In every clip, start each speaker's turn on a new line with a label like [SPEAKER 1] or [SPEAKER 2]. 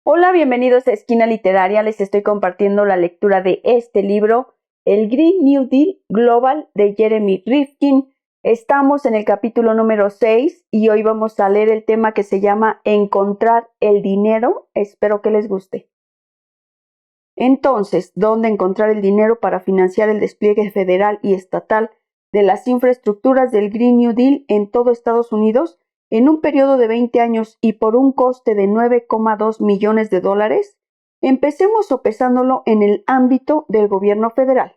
[SPEAKER 1] Hola, bienvenidos a Esquina Literaria. Les estoy compartiendo la lectura de este libro, El Green New Deal Global de Jeremy Rifkin. Estamos en el capítulo número 6 y hoy vamos a leer el tema que se llama Encontrar el dinero. Espero que les guste. Entonces, ¿dónde encontrar el dinero para financiar el despliegue federal y estatal de las infraestructuras del Green New Deal en todo Estados Unidos? En un periodo de 20 años y por un coste de $9,2 millones, empecemos sopesándolo en el ámbito del gobierno federal.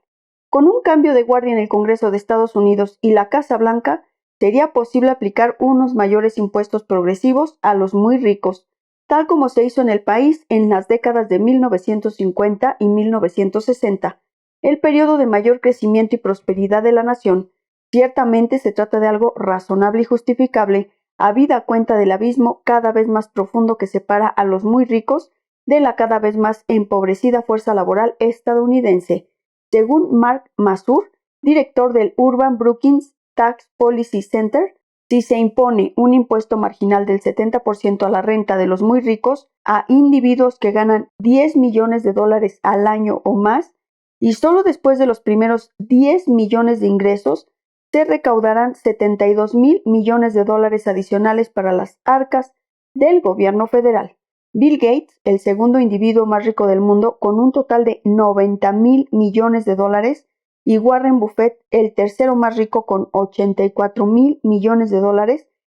[SPEAKER 1] Con un cambio de guardia en el Congreso de Estados Unidos y la Casa Blanca, sería posible aplicar unos mayores impuestos progresivos a los muy ricos, tal como se hizo en el país en las décadas de 1950 y 1960, el periodo de mayor crecimiento y prosperidad de la nación. Ciertamente se trata de algo razonable y justificable, habida cuenta del abismo cada vez más profundo que separa a los muy ricos de la cada vez más empobrecida fuerza laboral estadounidense. Según Mark Masur, director del Urban Brookings Tax Policy Center, si se impone un impuesto marginal del 70% a la renta de los muy ricos a individuos que ganan $10 millones al año o más, y solo después de los primeros 10 millones de ingresos, se recaudarán $72 mil millones adicionales para las arcas del gobierno federal. Bill Gates, el segundo individuo más rico del mundo, con un total de $90 mil millones, y Warren Buffett, el tercero más rico con $84 mil millones,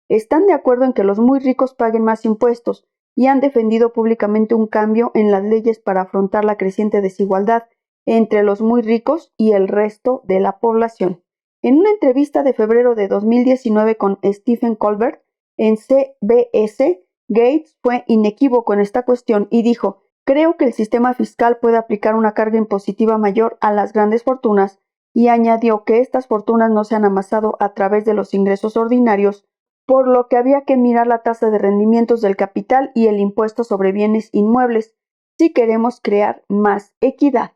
[SPEAKER 1] están de acuerdo en que los muy ricos paguen más impuestos y han defendido públicamente un cambio en las leyes para afrontar la creciente desigualdad entre los muy ricos y el resto de la población. En una entrevista de febrero de 2019 con Stephen Colbert en CBS, Gates fue inequívoco en esta cuestión y dijo: "Creo que el sistema fiscal puede aplicar una carga impositiva mayor a las grandes fortunas", y añadió que estas fortunas no se han amasado a través de los ingresos ordinarios, por lo que había que mirar la tasa de rendimientos del capital y el impuesto sobre bienes inmuebles si queremos crear más equidad.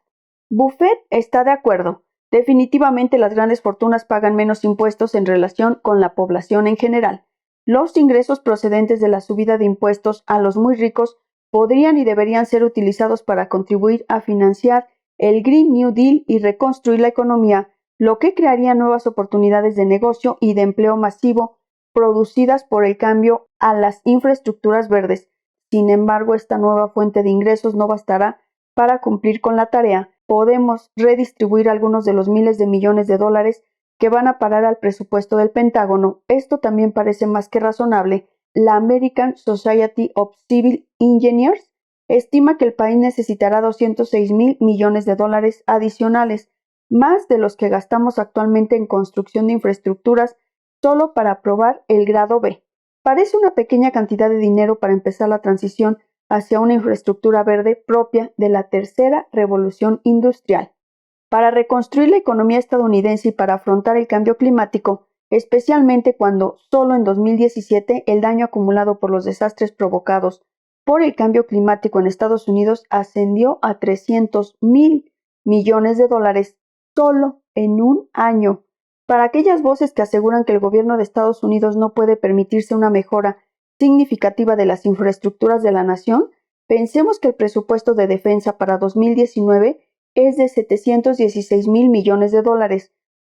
[SPEAKER 1] Buffett está de acuerdo. Definitivamente las grandes fortunas pagan menos impuestos en relación con la población en general. Los ingresos procedentes de la subida de impuestos a los muy ricos podrían y deberían ser utilizados para contribuir a financiar el Green New Deal y reconstruir la economía, lo que crearía nuevas oportunidades de negocio y de empleo masivo producidas por el cambio a las infraestructuras verdes. Sin embargo, esta nueva fuente de ingresos no bastará para cumplir con la tarea. Podemos redistribuir algunos de los miles de millones de dólares que van a parar al presupuesto del Pentágono. Esto también parece más que razonable. La American Society of Civil Engineers estima que el país necesitará $206 mil millones adicionales, más de los que gastamos actualmente en construcción de infraestructuras solo para aprobar el grado B. Parece una pequeña cantidad de dinero para empezar la transición hacia una infraestructura verde propia de la tercera revolución industrial. Para reconstruir la economía estadounidense y para afrontar el cambio climático, especialmente cuando solo en 2017 el daño acumulado por los desastres provocados por el cambio climático en Estados Unidos ascendió a $300 mil millones solo en un año. Para aquellas voces que aseguran que el gobierno de Estados Unidos no puede permitirse una mejora significativa de las infraestructuras de la nación, pensemos que el presupuesto de defensa para 2019 es de $716 mil millones,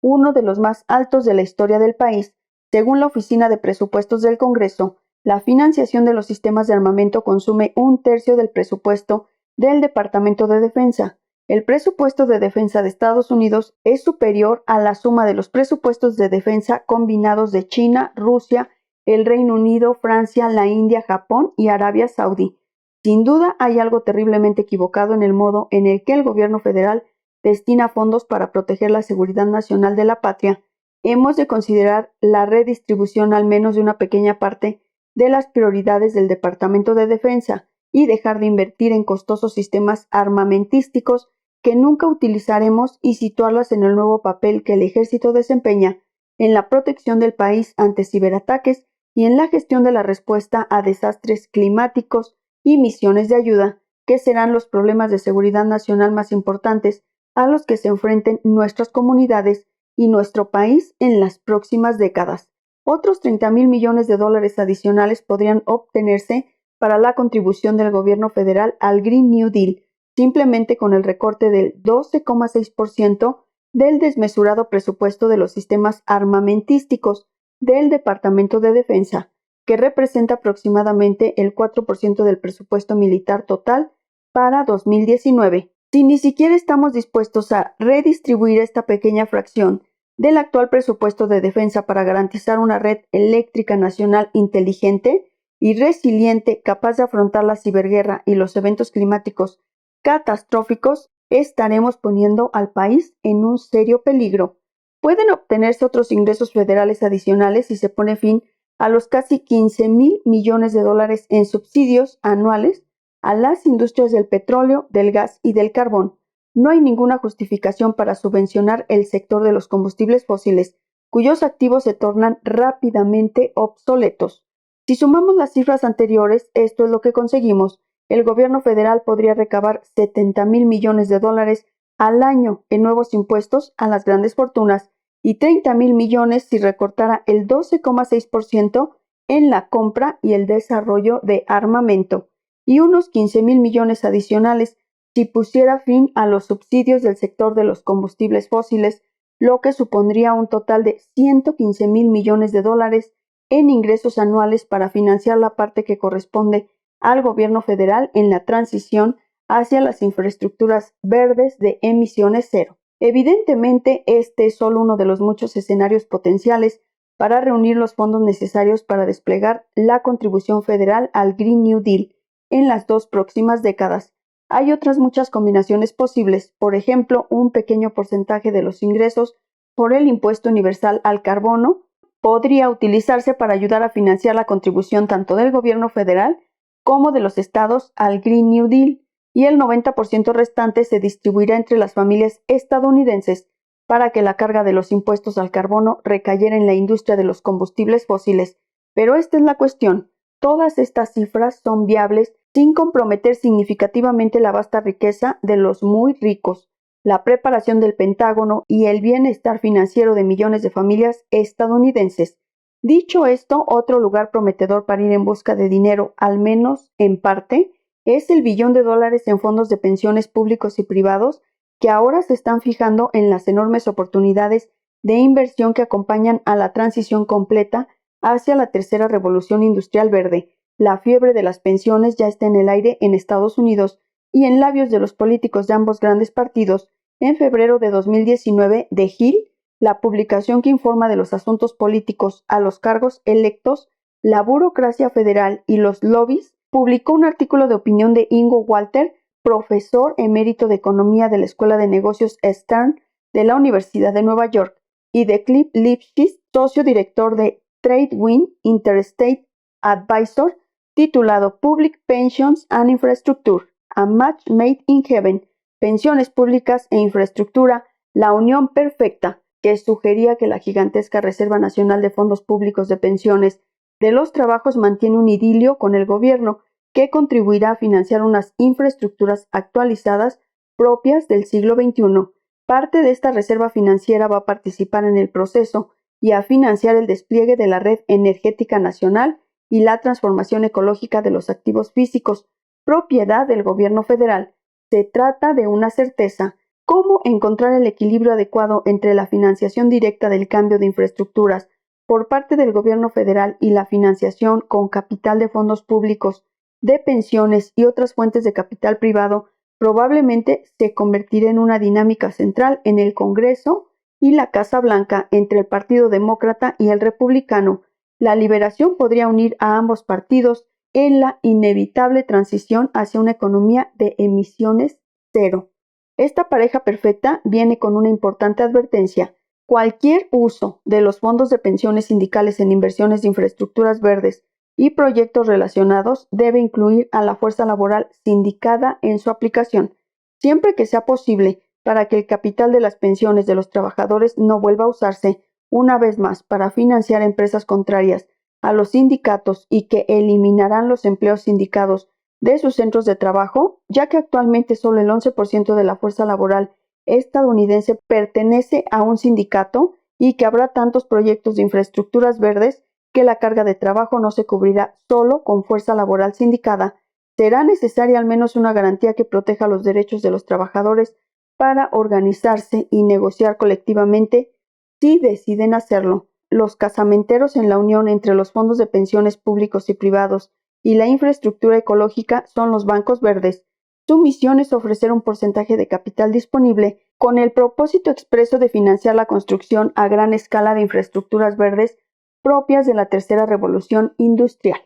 [SPEAKER 1] uno de los más altos de la historia del país. Según la Oficina de Presupuestos del Congreso, la financiación de los sistemas de armamento consume un tercio del presupuesto del Departamento de Defensa. El presupuesto de defensa de Estados Unidos es superior a la suma de los presupuestos de defensa combinados de China, Rusia, el Reino Unido, Francia, la India, Japón y Arabia Saudí. Sin duda hay algo terriblemente equivocado en el modo en el que el gobierno federal destina fondos para proteger la seguridad nacional de la patria. Hemos de considerar la redistribución al menos de una pequeña parte de las prioridades del Departamento de Defensa y dejar de invertir en costosos sistemas armamentísticos que nunca utilizaremos y situarlas en el nuevo papel que el ejército desempeña en la protección del país ante ciberataques y en la gestión de la respuesta a desastres climáticos y misiones de ayuda, que serán los problemas de seguridad nacional más importantes a los que se enfrenten nuestras comunidades y nuestro país en las próximas décadas. Otros $30 mil millones adicionales podrían obtenerse para la contribución del gobierno federal al Green New Deal, simplemente con el recorte del 12,6% del desmesurado presupuesto de los sistemas armamentísticos del Departamento de Defensa, que representa aproximadamente el 4% del presupuesto militar total para 2019. Si ni siquiera estamos dispuestos a redistribuir esta pequeña fracción del actual presupuesto de defensa para garantizar una red eléctrica nacional inteligente y resiliente capaz de afrontar la ciberguerra y los eventos climáticos catastróficos, estaremos poniendo al país en un serio peligro. Pueden obtenerse otros ingresos federales adicionales si se pone fin a los casi 15,000 millones de dólares en subsidios anuales a las industrias del petróleo, del gas y del carbón. No hay ninguna justificación para subvencionar el sector de los combustibles fósiles, cuyos activos se tornan rápidamente obsoletos. Si sumamos las cifras anteriores, esto es lo que conseguimos. El gobierno federal podría recabar 70,000 millones de dólares al año en nuevos impuestos a las grandes fortunas y 30,000 millones si recortara el 12,6% en la compra y el desarrollo de armamento, y unos 15,000 millones adicionales si pusiera fin a los subsidios del sector de los combustibles fósiles, lo que supondría un total de 115,000 millones de dólares en ingresos anuales para financiar la parte que corresponde al gobierno federal en la transición hacia las infraestructuras verdes de emisiones cero. Evidentemente, este es solo uno de los muchos escenarios potenciales para reunir los fondos necesarios para desplegar la contribución federal al Green New Deal en las 2 próximas décadas. Hay otras muchas combinaciones posibles, por ejemplo, un pequeño porcentaje de los ingresos por el impuesto universal al carbono podría utilizarse para ayudar a financiar la contribución tanto del gobierno federal como de los estados al Green New Deal, y el 90% restante se distribuirá entre las familias estadounidenses para que la carga de los impuestos al carbono recayera en la industria de los combustibles fósiles. Pero esta es la cuestión. Todas estas cifras son viables sin comprometer significativamente la vasta riqueza de los muy ricos, la preparación del Pentágono y el bienestar financiero de millones de familias estadounidenses. Dicho esto, otro lugar prometedor para ir en busca de dinero, al menos en parte, es el billón de dólares en fondos de pensiones públicos y privados que ahora se están fijando en las enormes oportunidades de inversión que acompañan a la transición completa hacia la tercera revolución industrial verde. La fiebre de las pensiones ya está en el aire en Estados Unidos y en labios de los políticos de ambos grandes partidos. En febrero de 2019, The Hill, la publicación que informa de los asuntos políticos a los cargos electos, la burocracia federal y los lobbies, publicó un artículo de opinión de Ingo Walter, profesor emérito de Economía de la Escuela de Negocios Stern de la Universidad de Nueva York, y de Cliff Lipschitz, socio director de Tradewind Interstate Advisor, titulado Public Pensions and Infrastructure, a Match Made in Heaven, Pensiones Públicas e Infraestructura, la unión perfecta, que sugería que la gigantesca Reserva Nacional de Fondos Públicos de Pensiones de los Trabajos mantiene un idilio con el gobierno que contribuirá a financiar unas infraestructuras actualizadas propias del siglo XXI. Parte de esta reserva financiera va a participar en el proceso y a financiar el despliegue de la red energética nacional y la transformación ecológica de los activos físicos, propiedad del gobierno federal. Se trata de una certeza. ¿Cómo encontrar el equilibrio adecuado entre la financiación directa del cambio de infraestructuras por parte del gobierno federal y la financiación con capital de fondos públicos, de pensiones y otras fuentes de capital privado? Probablemente se convertirá en una dinámica central en el Congreso y la Casa Blanca entre el Partido Demócrata y el Republicano. La liberación podría unir a ambos partidos en la inevitable transición hacia una economía de emisiones cero. Esta pareja perfecta viene con una importante advertencia. Cualquier uso de los fondos de pensiones sindicales en inversiones de infraestructuras verdes y proyectos relacionados debe incluir a la fuerza laboral sindicada en su aplicación, siempre que sea posible, para que el capital de las pensiones de los trabajadores no vuelva a usarse una vez más para financiar empresas contrarias a los sindicatos y que eliminarán los empleos sindicados de sus centros de trabajo, ya que actualmente solo el 11% de la fuerza laboral estadounidense pertenece a un sindicato y que habrá tantos proyectos de infraestructuras verdes que la carga de trabajo no se cubrirá solo con fuerza laboral sindicada. Será necesaria al menos una garantía que proteja los derechos de los trabajadores para organizarse y negociar colectivamente si deciden hacerlo. Los casamenteros en la unión entre los fondos de pensiones públicos y privados y la infraestructura ecológica son los bancos verdes. Su misión es ofrecer un porcentaje de capital disponible con el propósito expreso de financiar la construcción a gran escala de infraestructuras verdes propias de la tercera revolución industrial.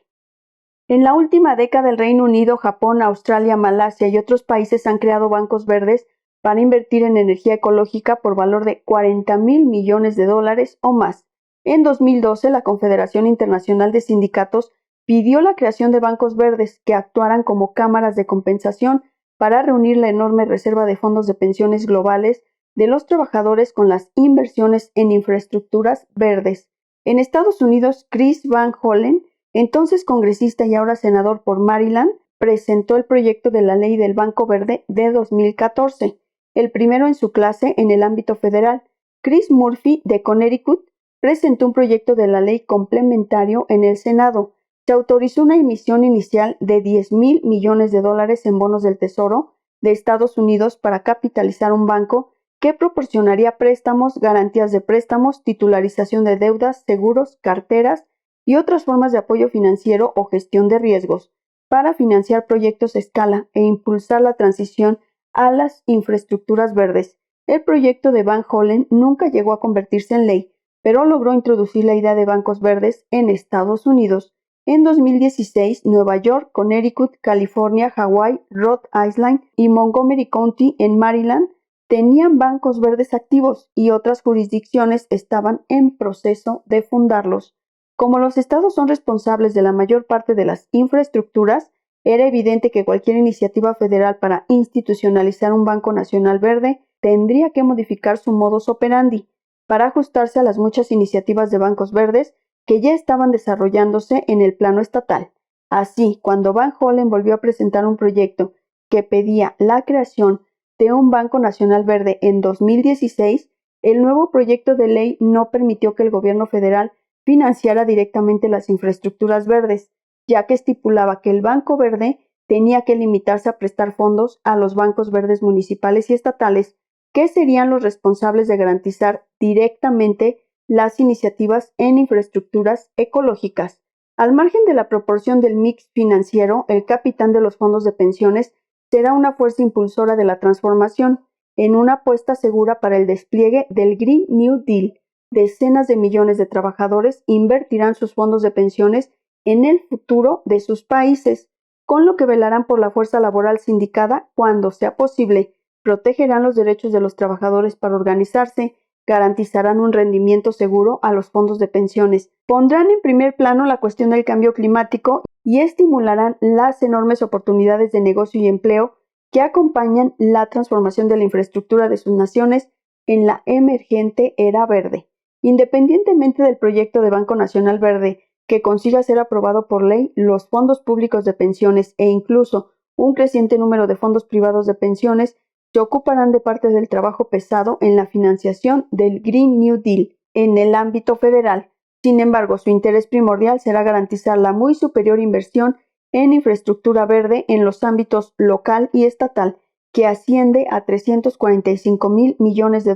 [SPEAKER 1] En la última década, el Reino Unido, Japón, Australia, Malasia y otros países han creado bancos verdes para invertir en energía ecológica por valor de $40,000 millones o más. En 2012, la Confederación Internacional de Sindicatos pidió la creación de bancos verdes que actuaran como cámaras de compensación para reunir la enorme reserva de fondos de pensiones globales de los trabajadores con las inversiones en infraestructuras verdes. En Estados Unidos, Chris Van Hollen, entonces congresista y ahora senador por Maryland, presentó el proyecto de la Ley del Banco Verde de 2014, el primero en su clase en el ámbito federal. Chris Murphy, de Connecticut, presentó un proyecto de la ley complementario en el Senado. Se autorizó una emisión inicial de $10,000 millones en bonos del Tesoro de Estados Unidos para capitalizar un banco que proporcionaría préstamos, garantías de préstamos, titularización de deudas, seguros, carteras y otras formas de apoyo financiero o gestión de riesgos para financiar proyectos a escala e impulsar la transición a las infraestructuras verdes. El proyecto de Van Hollen nunca llegó a convertirse en ley, pero logró introducir la idea de bancos verdes en Estados Unidos. En 2016, Nueva York, Connecticut, California, Hawái, Rhode Island y Montgomery County en Maryland tenían bancos verdes activos y otras jurisdicciones estaban en proceso de fundarlos. Como los estados son responsables de la mayor parte de las infraestructuras, era evidente que cualquier iniciativa federal para institucionalizar un Banco Nacional Verde tendría que modificar su modus operandi para ajustarse a las muchas iniciativas de bancos verdes que ya estaban desarrollándose en el plano estatal. Así, cuando Van Hollen volvió a presentar un proyecto que pedía la creación de un Banco Nacional Verde en 2016, el nuevo proyecto de ley no permitió que el gobierno federal financiara directamente las infraestructuras verdes, ya que estipulaba que el Banco Verde tenía que limitarse a prestar fondos a los bancos verdes municipales y estatales, que serían los responsables de garantizar directamente las iniciativas en infraestructuras ecológicas. Al margen de la proporción del mix financiero, el capitán de los fondos de pensiones será una fuerza impulsora de la transformación, en una apuesta segura para el despliegue del Green New Deal. Decenas de millones de trabajadores invertirán sus fondos de pensiones en el futuro de sus países, con lo que velarán por la fuerza laboral sindicada cuando sea posible, protegerán los derechos de los trabajadores para organizarse, garantizarán un rendimiento seguro a los fondos de pensiones, pondrán en primer plano la cuestión del cambio climático y estimularán las enormes oportunidades de negocio y empleo que acompañan la transformación de la infraestructura de sus naciones en la emergente era verde. Independientemente del proyecto de Banco Nacional Verde que consiga ser aprobado por ley, los fondos públicos de pensiones e incluso un creciente número de fondos privados de pensiones se ocuparán de parte del trabajo pesado en la financiación del Green New Deal en el ámbito federal. Sin embargo, su interés primordial será garantizar la muy superior inversión en infraestructura verde en los ámbitos local y estatal, que asciende a $345,000 millones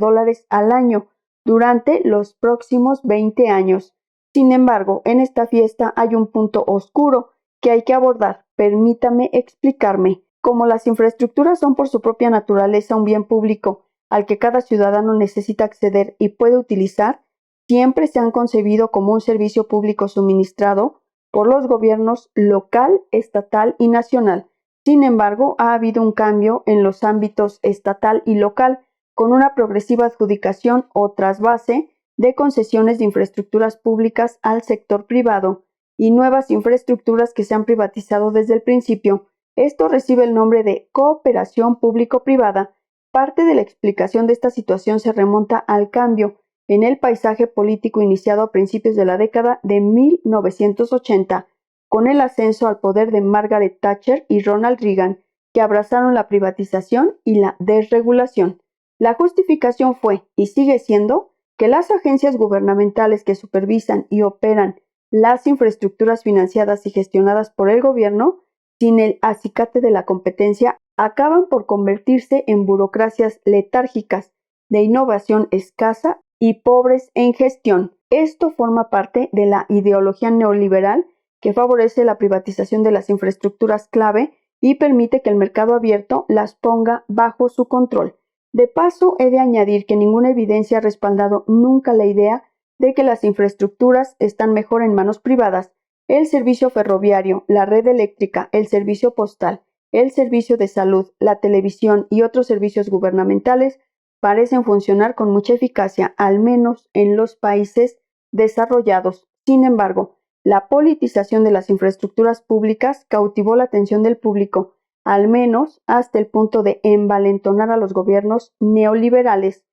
[SPEAKER 1] al año durante los próximos 20 años. Sin embargo, en esta fiesta hay un punto oscuro que hay que abordar. Permítame explicarme. Como las infraestructuras son por su propia naturaleza un bien público al que cada ciudadano necesita acceder y puede utilizar, siempre se han concebido como un servicio público suministrado por los gobiernos local, estatal y nacional. Sin embargo, ha habido un cambio en los ámbitos estatal y local, con una progresiva adjudicación o trasvase de concesiones de infraestructuras públicas al sector privado y nuevas infraestructuras que se han privatizado desde el principio. Esto recibe el nombre de cooperación público-privada. Parte de la explicación de esta situación se remonta al cambio en el paisaje político iniciado a principios de la década de 1980, con el ascenso al poder de Margaret Thatcher y Ronald Reagan, que abrazaron la privatización y la desregulación. La justificación fue, y sigue siendo, que las agencias gubernamentales que supervisan y operan las infraestructuras financiadas y gestionadas por el gobierno, sin el acicate de la competencia, acaban por convertirse en burocracias letárgicas, de innovación escasa y pobres en gestión. Esto forma parte de la ideología neoliberal que favorece la privatización de las infraestructuras clave y permite que el mercado abierto las ponga bajo su control. De paso, he de añadir que ninguna evidencia ha respaldado nunca la idea de que las infraestructuras están mejor en manos privadas. El servicio ferroviario, la red eléctrica, el servicio postal, el servicio de salud, la televisión y otros servicios gubernamentales parecen funcionar con mucha eficacia, al menos en los países desarrollados. Sin embargo, la politización de las infraestructuras públicas cautivó la atención del público, al menos hasta el punto de envalentonar a los gobiernos neoliberales,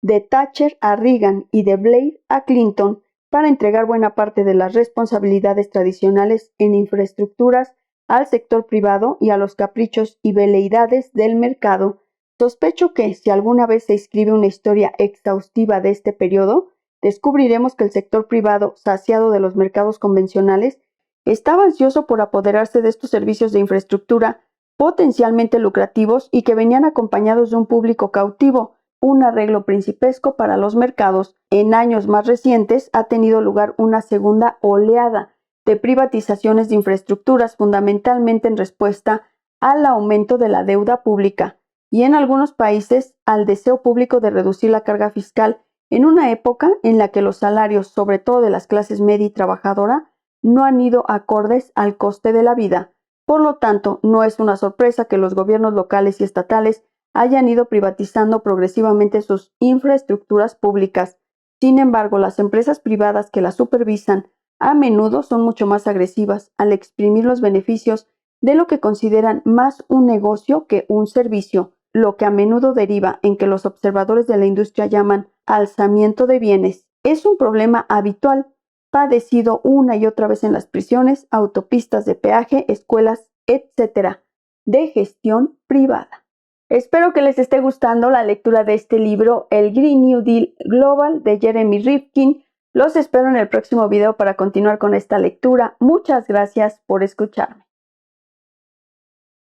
[SPEAKER 1] de Thatcher a Reagan y de Blair a Clinton, para entregar buena parte de las responsabilidades tradicionales en infraestructuras al sector privado y a los caprichos y veleidades del mercado. Sospecho que, si alguna vez se escribe una historia exhaustiva de este periodo, descubriremos que el sector privado, saciado de los mercados convencionales, estaba ansioso por apoderarse de estos servicios de infraestructura potencialmente lucrativos y que venían acompañados de un público cautivo, un arreglo principesco para los mercados. En años más recientes ha tenido lugar una segunda oleada de privatizaciones de infraestructuras, fundamentalmente en respuesta al aumento de la deuda pública y en algunos países al deseo público de reducir la carga fiscal en una época en la que los salarios, sobre todo de las clases media y trabajadora, no han ido acordes al coste de la vida. Por lo tanto, no es una sorpresa que los gobiernos locales y estatales hayan ido privatizando progresivamente sus infraestructuras públicas. Sin embargo, las empresas privadas que las supervisan a menudo son mucho más agresivas al exprimir los beneficios de lo que consideran más un negocio que un servicio, lo que a menudo deriva en que los observadores de la industria llaman alzamiento de bienes. Es un problema habitual, padecido una y otra vez en las prisiones, autopistas de peaje, escuelas, etc., de gestión privada. Espero que les esté gustando la lectura de este libro, El Green New Deal Global, de Jeremy Rifkin. Los espero en el próximo video para continuar con esta lectura. Muchas gracias por escucharme.